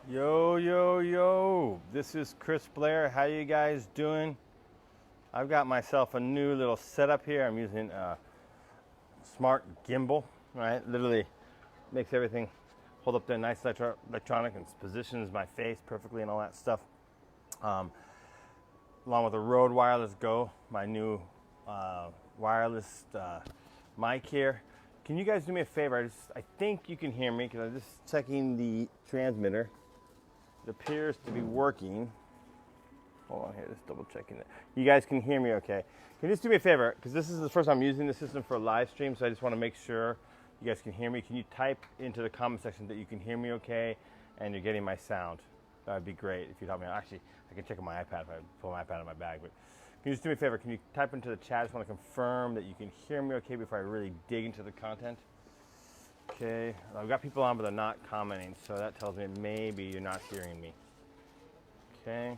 Yo, this is Chris Blair. How you guys doing? I've got myself a new little setup here. I'm using a smart gimbal, right? Literally makes everything hold up there nice electronic and positions my face perfectly and all that stuff. Along with the Rode Wireless Go, my new wireless mic here. Can you guys do me a favor? I think you can hear me because I'm just checking the transmitter. It appears to be working. Hold on here, just double checking it. You guys can hear me okay. Can you just do me a favor? Because this is the first time I'm using the system for a live stream, so I just want to make sure you guys can hear me. Can you type into the comment section that you can hear me okay and you're getting my sound? That would be great if you'd help me out. Actually, I can check on my iPad if I pull my iPad out of my bag. But can you just do me a favor? Can you type into the chat? I just want to confirm that you can hear me okay before I really dig into the content. Okay, I've got people on, but they're not commenting, so that tells me maybe you're not hearing me. Okay.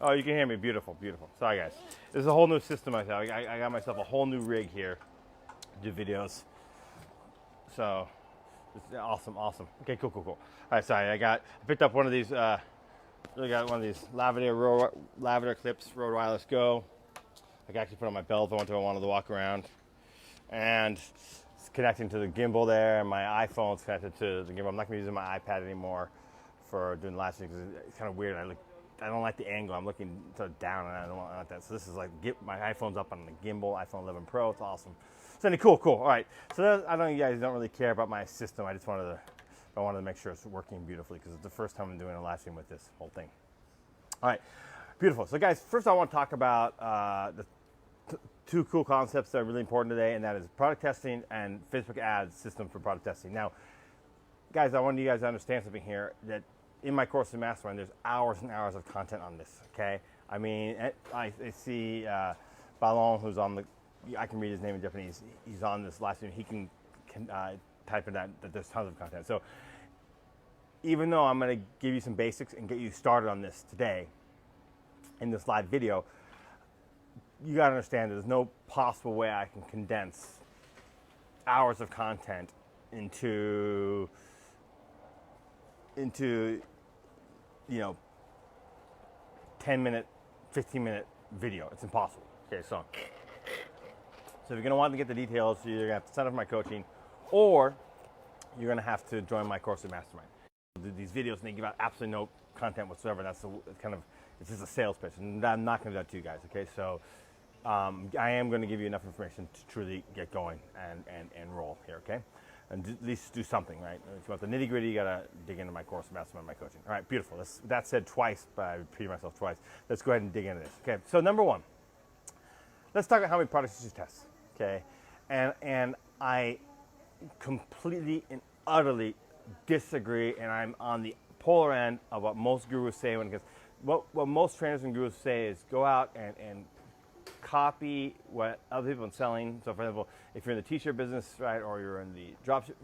Oh, you can hear me. Beautiful, beautiful. Sorry, guys. This is a whole new system. I got myself a whole new rig here to do videos. So, it's awesome. Okay, cool. All right, sorry. I picked up one of these. Really got one of these lavalier clips, Rode Wireless Go. I can actually put on my belt if I wanted to walk around, and it's connecting to the gimbal there, and my iPhone's connected to the gimbal. I'm not going to be using my iPad anymore for doing live streams because it's kind of weird. I don't like the angle. I'm looking sort of down, and I don't want that. So this is like my iPhone's up on the gimbal, iPhone 11 Pro. It's awesome. So anyway, cool. All right. So I know you guys don't really care about my system. I wanted to make sure it's working beautifully because it's the first time I'm doing a live stream with this whole thing. All right, beautiful. So guys, first I want to talk about the two cool concepts that are really important today, and that is product testing and Facebook ads system for product testing. Now, guys, I want you guys to understand something here, that in my course of Mastermind, there's hours and hours of content on this, okay? I mean, I see Ballon, who's on I can read his name in Japanese. He's on this live stream. He can type in that there's tons of content. So even though I'm going to give you some basics and get you started on this today in this live video, you got to understand there's no possible way I can condense hours of content into 10-minute, 15-minute video. It's impossible. Okay, so if you're going to want to get the details, you're going to have to sign up for my coaching, or you're going to have to join my course of Mastermind. These videos, and they give out absolutely no content whatsoever. It's just a sales pitch, and I'm not going to do that to you guys. Okay, so I am going to give you enough information to truly get going and roll here. Okay, and at least do something, right? If you want the nitty gritty, you got to dig into my course of Mastermind, my coaching. All right, beautiful. That said twice, but I repeated myself twice. Let's go ahead and dig into this. Okay, so number one, let's talk about how many products you should test. Okay, and I completely and utterly disagree, and I'm on the polar end of what most gurus say because what most trainers and gurus say is go out and copy what other people are selling. So for example, if you're in the t-shirt business, right, or you're in the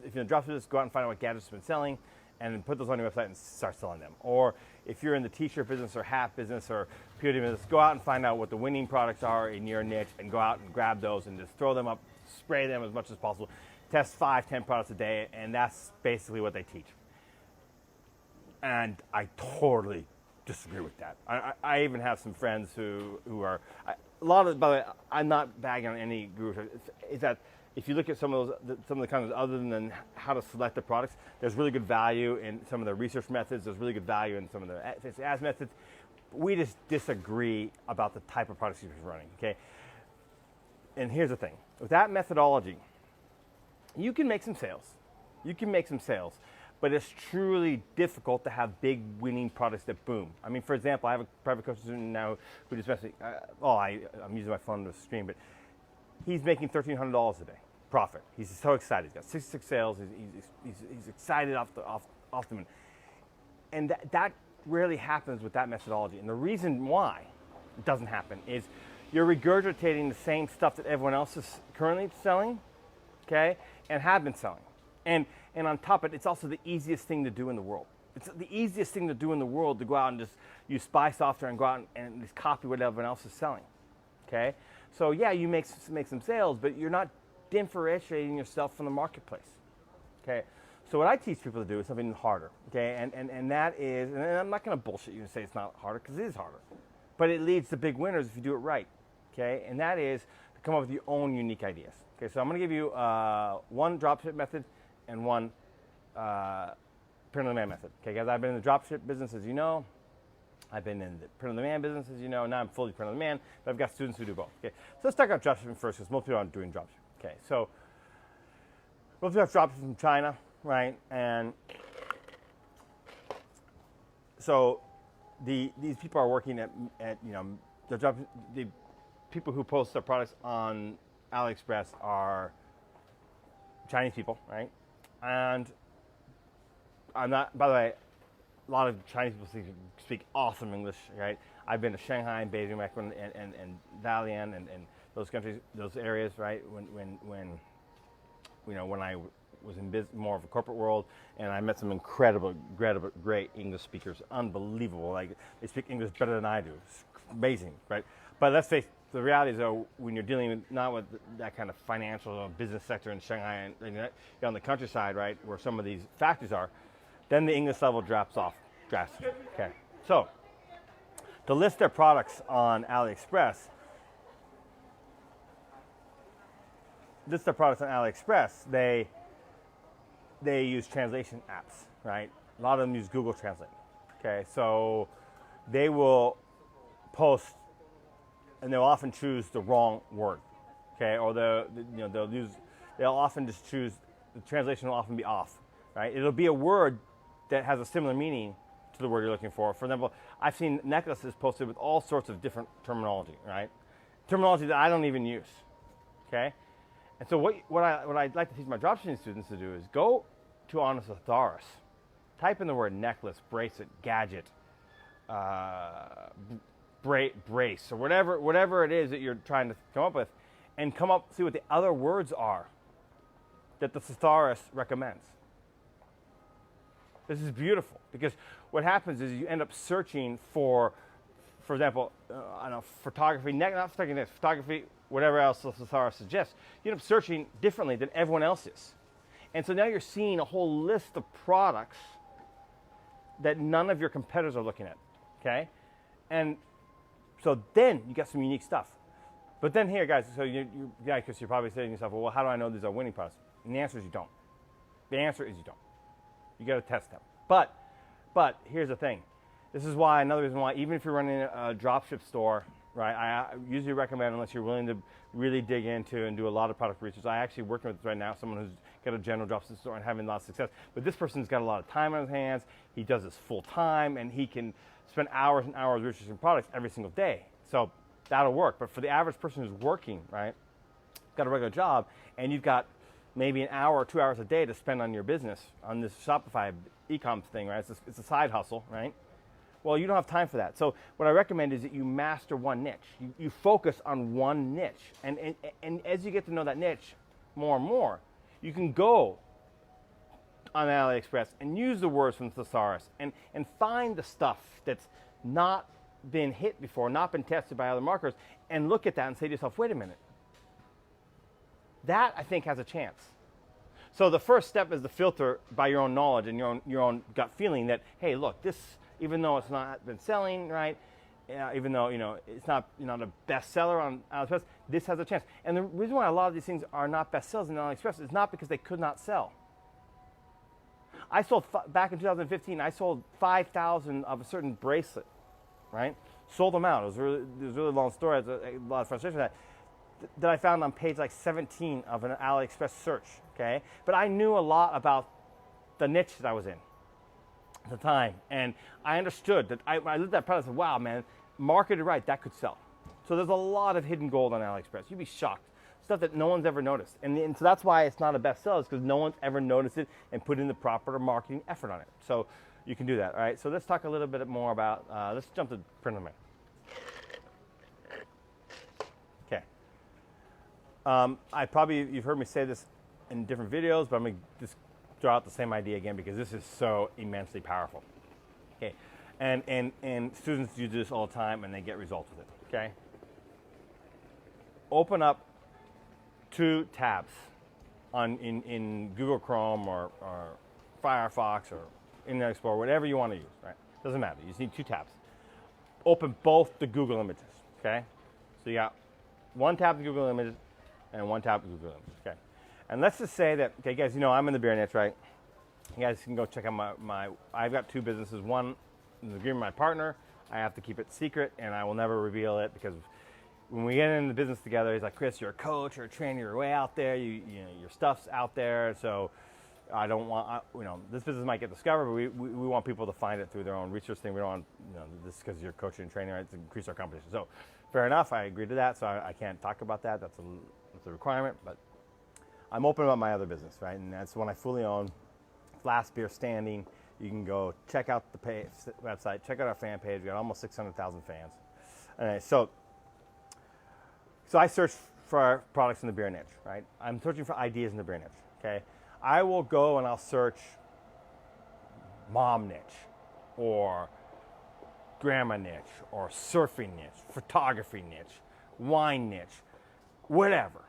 if you're in the dropship business, go out and find out what gadgets have been selling and then put those on your website and start selling them. Or if you're in the t-shirt business or hat business or POD business, go out and find out what the winning products are in your niche and go out and grab those and just throw them up, spray them as much as possible. Test 5-10 products a day, and that's basically what they teach. And I totally disagree with that. I even have some friends who are, by the way, I'm not bagging on any guru. Is that if you look at some of the content other than how to select the products, there's really good value in some of the research methods. There's really good value in some of the ads methods. We just disagree about the type of products you're running, okay? And here's the thing. With that methodology, you can make some sales. But it's truly difficult to have big winning products that boom. I mean, for example, I have a private coach student now who just messaged me. I'm using my phone to stream, but he's making $1,300 a day profit. He's so excited. He's got 66 sales. He's excited off the moon. And that rarely happens with that methodology. And the reason why it doesn't happen is you're regurgitating the same stuff that everyone else is currently selling, okay, and have been selling. And on top of it, it's also the easiest thing to do in the world. It's the easiest thing to do in the world to go out and just use spy software and go out and just copy what everyone else is selling, okay? So yeah, you make some sales, but you're not differentiating yourself from the marketplace, okay? So what I teach people to do is something harder, okay? And that is, and I'm not going to bullshit you and say it's not harder, because it is harder. But it leads to big winners if you do it right, okay? And that is to come up with your own unique ideas. Okay, so I'm going to give you one dropship method and one print-on-demand method. Okay, guys, I've been in the dropship business, as you know. I've been in the print-on-demand business, as you know. Now I'm fully print-on-demand, but I've got students who do both. Okay, so let's talk about dropshipping first, because most people aren't doing dropshipping. Okay, so most people have dropshipping from China, right? And so these people are working at you know, the people who post their products on AliExpress are Chinese people, right? And I'm not, by the way, a lot of Chinese people speak awesome English, right? I've been to Shanghai and Beijing and Dalian and those countries, those areas, right? When you know, when I was in more of a corporate world, and I met some incredible, great English speakers, unbelievable. Like, they speak English better than I do. It's amazing, right? But let's face the reality is, though, when you're dealing with not with that kind of financial or business sector in Shanghai and you're on the countryside, right, where some of these factories are, then the English level drops off drastically. Okay, so to list their products on AliExpress, they use translation apps, right? A lot of them use Google Translate. Okay, so they will post, and they'll often choose the wrong word. Okay, or they'll often just choose, the translation will often be off, right? It'll be a word that has a similar meaning to the word you're looking for. For example, I've seen necklaces posted with all sorts of different terminology, right? Terminology that I don't even use. Okay, and so what I'd like to teach my dropshipping students to do is go to Honest Thesaurus, type in the word necklace, bracelet, gadget, brace, or whatever it is that you're trying to come up with, and see what the other words are that the thesaurus recommends. This is beautiful, because what happens is you end up searching for example, I don't know, photography, not photography, whatever else the thesaurus suggests. You end up searching differently than everyone else is. And so now you're seeing a whole list of products that none of your competitors are looking at, okay? And so then you got some unique stuff. But then here, guys, so you're probably saying to yourself, well, how do I know these are winning products? And the answer is you don't. The answer is you don't. You got to test them. But here's the thing. This is why, another reason why, even if you're running a dropship store, right, I usually recommend, unless you're willing to really dig into and do a lot of product research. I actually working with right now someone who's got a general dropship store and having a lot of success. But this person's got a lot of time on his hands. He does this full time, and he can spend hours and hours researching products every single day. So that'll work. But for the average person who's working, right, got a regular job, and you've got maybe an hour or 2 hours a day to spend on your business, on this Shopify Ecom thing, right? It's a side hustle, right? Well, you don't have time for that. So what I recommend is that you master one niche. You focus on one niche. And as you get to know that niche more and more, you can go on AliExpress and use the words from the thesaurus and find the stuff that's not been hit before, not been tested by other marketers, and look at that and say to yourself, wait a minute. That, I think, has a chance. So the first step is to filter by your own knowledge and your own gut feeling that, hey, look, this, even though it's not been selling, right, even though it's not a bestseller on AliExpress, this has a chance. And the reason why a lot of these things are not bestsellers in AliExpress is not because they could not sell. I sold, back in 2015, I sold 5,000 of a certain bracelet, right? Sold them out. It was a really long story. There's a lot of frustration with that I found on page like 17 of an AliExpress search, okay? But I knew a lot about the niche that I was in at the time. And I understood that when I looked at that product, I said, wow, man, marketed right, that could sell. So there's a lot of hidden gold on AliExpress. You'd be shocked. Stuff that no one's ever noticed. And so that's why it's not a bestseller, is because no one's ever noticed it and put in the proper marketing effort on it. So you can do that, all right? So let's talk a little bit more about, let's jump to print-on-demand. Okay. You've heard me say this in different videos, but I'm going to just throw out the same idea again because this is so immensely powerful. Okay. And students do this all the time and they get results with it, okay? Open up 2 tabs in Google Chrome or Firefox or Internet Explorer, whatever you want to use, right? Doesn't matter. You just need 2 tabs. Open both the Google images, okay? So you got 1 tab of Google images and 1 tab of Google images, okay? And let's just say that, okay, guys, you know I'm in the beer niche, right? You guys can go check out I've got 2 businesses. One is an agreement with my partner. I have to keep it secret, and I will never reveal it because when we get into the business together, he's like, Chris, you're a coach or a trainer, you're way out there, you know, your stuff's out there, so I don't want, this business might get discovered, but we want people to find it through their own research thing. We don't want, this because you're coaching and training, right, to increase our competition. So fair enough, I agree to that, so I can't talk about that. That's a requirement, but I'm open about my other business, right, and that's one I fully own. Last Beer Standing. You can go check out the website, check out our fan page. We got almost 600,000 fans. Anyway, so I search for products in the beer niche, right? I'm searching for ideas in the beer niche, okay? I will go and I'll search mom niche or grandma niche or surfing niche, photography niche, wine niche, whatever.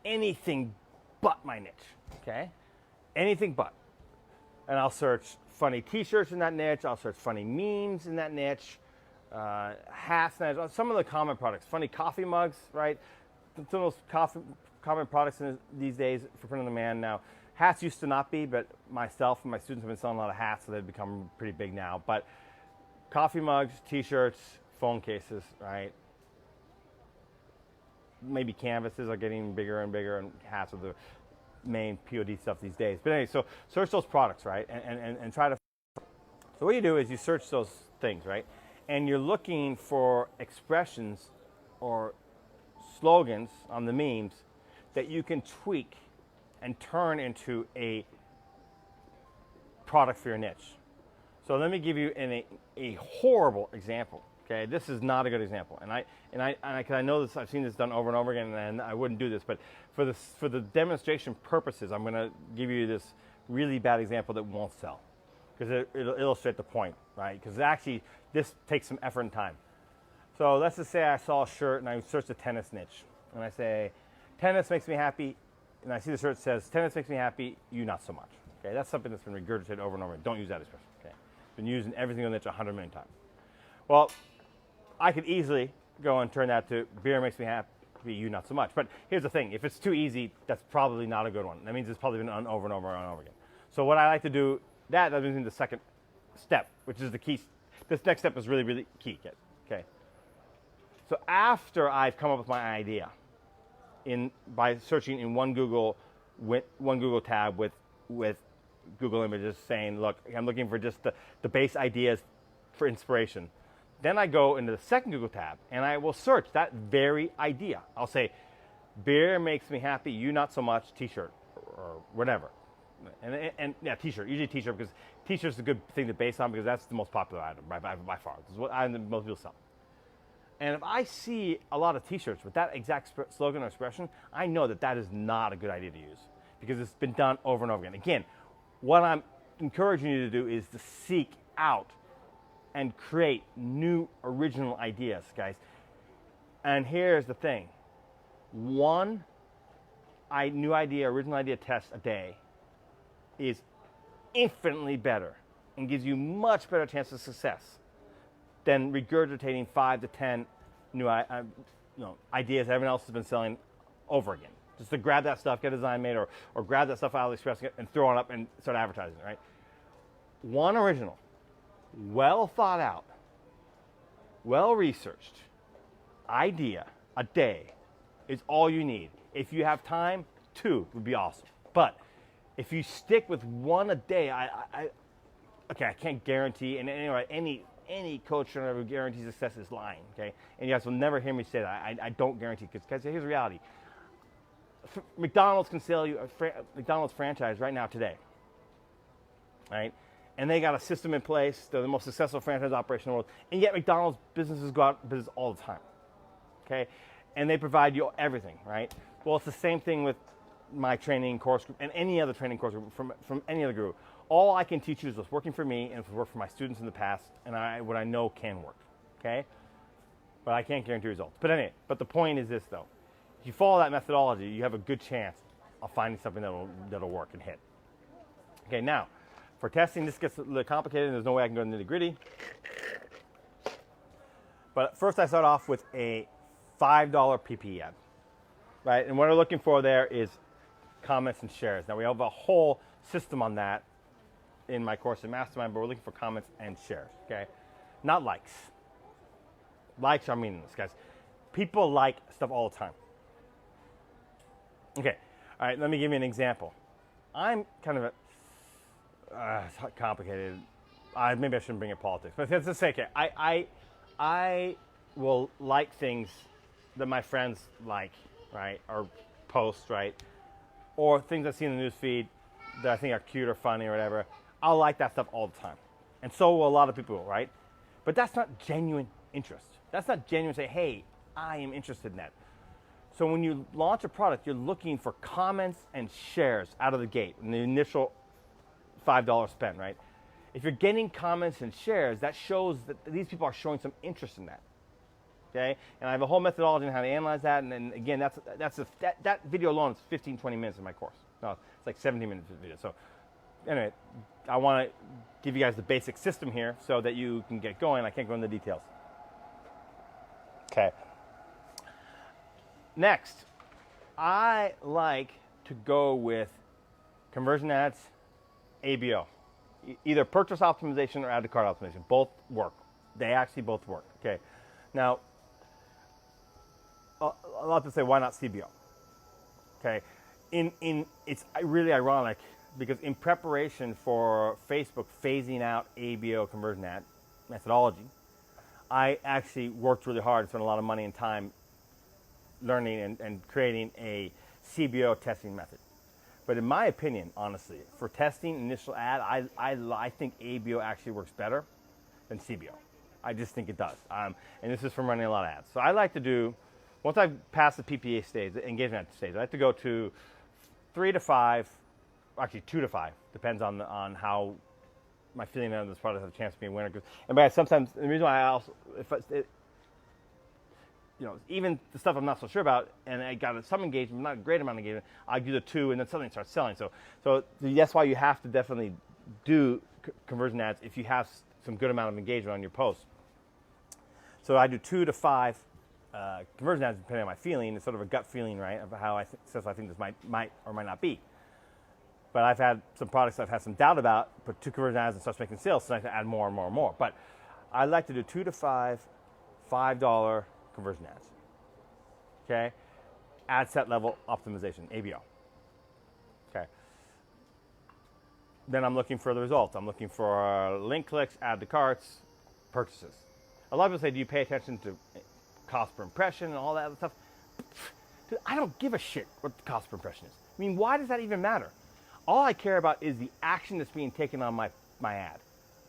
Anything but my niche, okay? Anything but. And I'll search funny t-shirts in that niche. I'll search funny memes in that niche. Hats, some of the common products. Funny coffee mugs, right? Some of those common products these days for print on demand now. Hats used to not be, but myself and my students have been selling a lot of hats, so they've become pretty big now. But coffee mugs, t-shirts, phone cases, right? Maybe canvases are getting bigger and bigger, and hats are the main POD stuff these days. But anyway, so search those products, right? And try to. So what you do is you search those things, right? And you're looking for expressions or slogans on the memes that you can tweak and turn into a product for your niche. So let me give you a horrible example. Okay, this is not a good example, and I know this. I've seen this done over and over again, and I wouldn't do this. But for the demonstration purposes, I'm going to give you this really bad example that won't sell, because it'll illustrate the point, right? Because actually, this takes some effort and time. So let's just say I saw a shirt and I searched the tennis niche, and I say, tennis makes me happy, and I see the shirt says, tennis makes me happy, you not so much. Okay, that's something that's been regurgitated over and over again. Don't use that expression. Okay, been used in every single niche 100 million times. Well, I could easily go and turn that to beer makes me happy, you not so much. But here's the thing, if it's too easy, that's probably not a good one. That means it's probably been done over and over and over again. So what I like to do, that brings me to the second step, which is the key. This next step is really, really key, okay? So after I've come up with my idea, by searching in one Google tab with Google Images saying, look, I'm looking for just the base ideas for inspiration. Then I go into the second Google tab and I will search that very idea. I'll say, beer makes me happy, you not so much, t-shirt, or whatever. And yeah, t-shirt, usually t-shirt, because t-shirt's a good thing to base on because that's the most popular item by far. This is what most people sell. And if I see a lot of t-shirts with that exact slogan or expression, I know that is not a good idea to use because it's been done over and over again. Again, what I'm encouraging you to do is to seek out and create new original ideas, guys. And here's the thing. One new idea, original idea test a day is infinitely better and gives you much better chance of success than regurgitating 5 to 10 new ideas everyone else has been selling over again. Just to grab that stuff, get a design made, or grab that stuff out of AliExpress and throw it up and start advertising it, right? One original, well thought out, well researched idea a day is all you need. If you have time, 2 would be awesome. But if you stick with 1 a day, I can't guarantee, and anyway, any coach or who guarantees success is lying, okay? And you guys will never hear me say that. I don't guarantee, because here's the reality. McDonald's can sell you a McDonald's franchise right now today, right? And they got a system in place. They're the most successful franchise operation in the world. And yet McDonald's businesses go out of business all the time, okay? And they provide you everything, right? Well, it's the same thing with my training course group and any other training course group from any other group. All I can teach you is what's working for me and what's worked for my students in the past and what I know can work, okay? But I can't guarantee results. But anyway, the point is this, though. If you follow that methodology, you have a good chance of finding something that'll work and hit. Okay, now, For testing, this gets a little complicated, and there's no way I can go into the nitty-gritty. But first I start off with a $5 PPE ad, right? And what we're looking for there is comments and shares. Now we have a whole system on that in my course in Mastermind, but we're looking for comments and shares, okay? Not likes. Likes are meaningless, guys. People like stuff all the time. Okay, all right, let me give you an example. I'm kind of it's complicated. Maybe I shouldn't bring up politics, but let's just say, okay, I will like things that my friends like, right, or post, right, or things I see in the news feed that I think are cute or funny or whatever. I'll like that stuff all the time, and so will a lot of people, right? But that's not genuine interest. That's not genuine. Say, hey, I am interested in that. So when you launch a product, you're looking for comments and shares out of the gate in the initial $5 spend, right? If you're getting comments and shares, that shows that these people are showing some interest in that. Okay, and I have a whole methodology on how to analyze that. And then again, that video alone is 15, 20 minutes in my course. No, it's like 17 minutes of video. So anyway, I want to give you guys the basic system here so that you can get going. I can't go into the details. Okay. Next, I like to go with conversion ads, ABO. Either purchase optimization or add to cart optimization. Both work. They actually both work. Okay. Now, a lot of people say, why not CBO? Okay. It's really ironic because in preparation for Facebook phasing out ABO conversion ad methodology, I actually worked really hard and spent a lot of money and time learning and creating a CBO testing method. But in my opinion, honestly, for testing initial ad, I think ABO actually works better than CBO. I just think it does. And this is from running a lot of ads. So I like to do, once I pass the PPA stage, the engagement stage, I like to go to 3 to 5, actually 2 to 5, depends on how my feeling on this product has a chance to be a winner. And by sometimes, the reason why I also, even the stuff I'm not so sure about, and I got some engagement, not a great amount of engagement, I do the 2, and then something starts selling. So that's why you have to definitely do conversion ads if you have some good amount of engagement on your post. So I do 2 to 5 conversion ads depending on my feeling. It's sort of a gut feeling, right, of how I think this might or might not be. But I've had some products I've had some doubt about, put 2 conversion ads and starts making sales, so I have to add more and more and more. But I like to do 2 to 5 $5 conversion ads. Okay, ad set level optimization, ABO. Okay. Then I'm looking for the results. I'm looking for link clicks, add to carts, purchases. A lot of people say, do you pay attention to cost per impression and all that other stuff? Dude, I don't give a shit what the cost per impression is. I mean, why does that even matter? All I care about is the action that's being taken on my ad.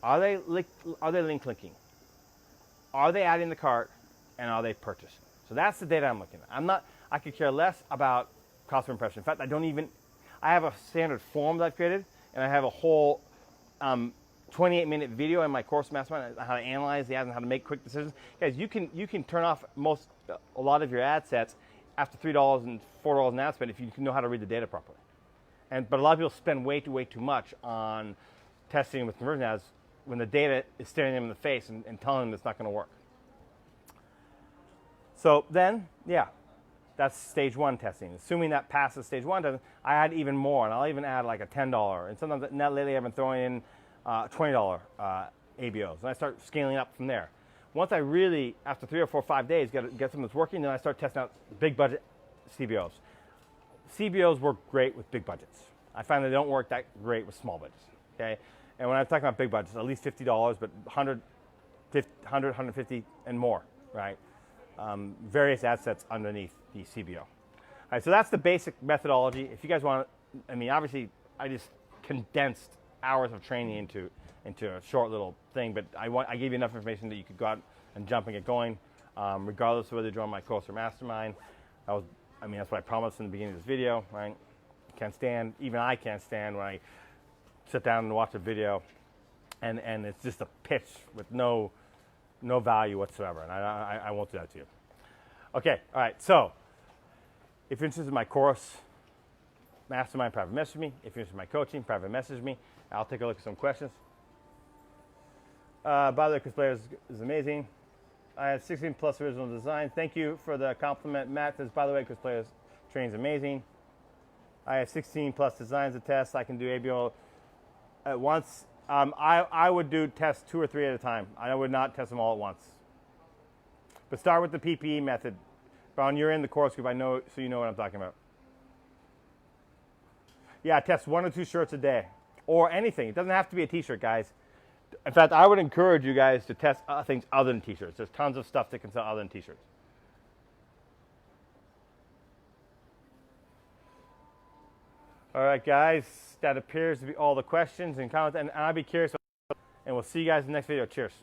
Are they link clicking? Are they adding the cart? And are they purchasing? So that's the data I'm looking at. I could care less about cost per impression. In fact, I have a standard form that I've created, and I have a whole 28-minute video in my course Mastermind on how to analyze the ads and how to make quick decisions. Guys, you can turn off a lot of your ad sets after $3 and $4 an ad spend if you know how to read the data properly. But a lot of people spend way too much on testing with conversion ads when the data is staring them in the face and telling them it's not going to work. So then, yeah, that's stage 1 testing. Assuming that passes stage 1 testing, I add even more, and I'll even add like a $10. And sometimes lately I've been throwing in $20 ABOs, and I start scaling up from there. Once I really, after 3 or 4 or 5 days, get something that's working, then I start testing out big budget CBOs. CBOs work great with big budgets. I find they don't work that great with small budgets. Okay, and when I'm talking about big budgets, at least $50, but 100, 150, and more, right? Various ad sets underneath the CBO. All right, so that's the basic methodology. If you guys want, obviously, I just condensed hours of training into a short little thing, but I gave you enough information that you could go out and jump and get going, regardless of whether you join my course or mastermind. That's what I promised in the beginning of this video, right? Even I can't stand when I sit down and watch a video and it's just a pitch with no value whatsoever, and I won't do that to you. Okay, all right, so if you're interested in my course, Mastermind, private message me. If you're interested in my coaching, private message me. I'll take a look at some questions. By the way, Chris Blair is amazing. I have 16 plus original design. Thank you for the compliment. Matt says, by the way, Chris Blair's training is amazing. I have 16 plus designs to test. I can do ABO at once. I would do tests 2 or 3 at a time. I would not test them all at once. But start with the PPE method. Brown, you're in the course group, I know, so you know what I'm talking about. Yeah, test 1 or 2 shirts a day, or anything. It doesn't have to be a t-shirt, guys. In fact, I would encourage you guys to test things other than t-shirts. There's tons of stuff that can sell other than t-shirts. All right, guys, that appears to be all the questions and comments, and I'll be curious, and we'll see you guys in the next video. Cheers.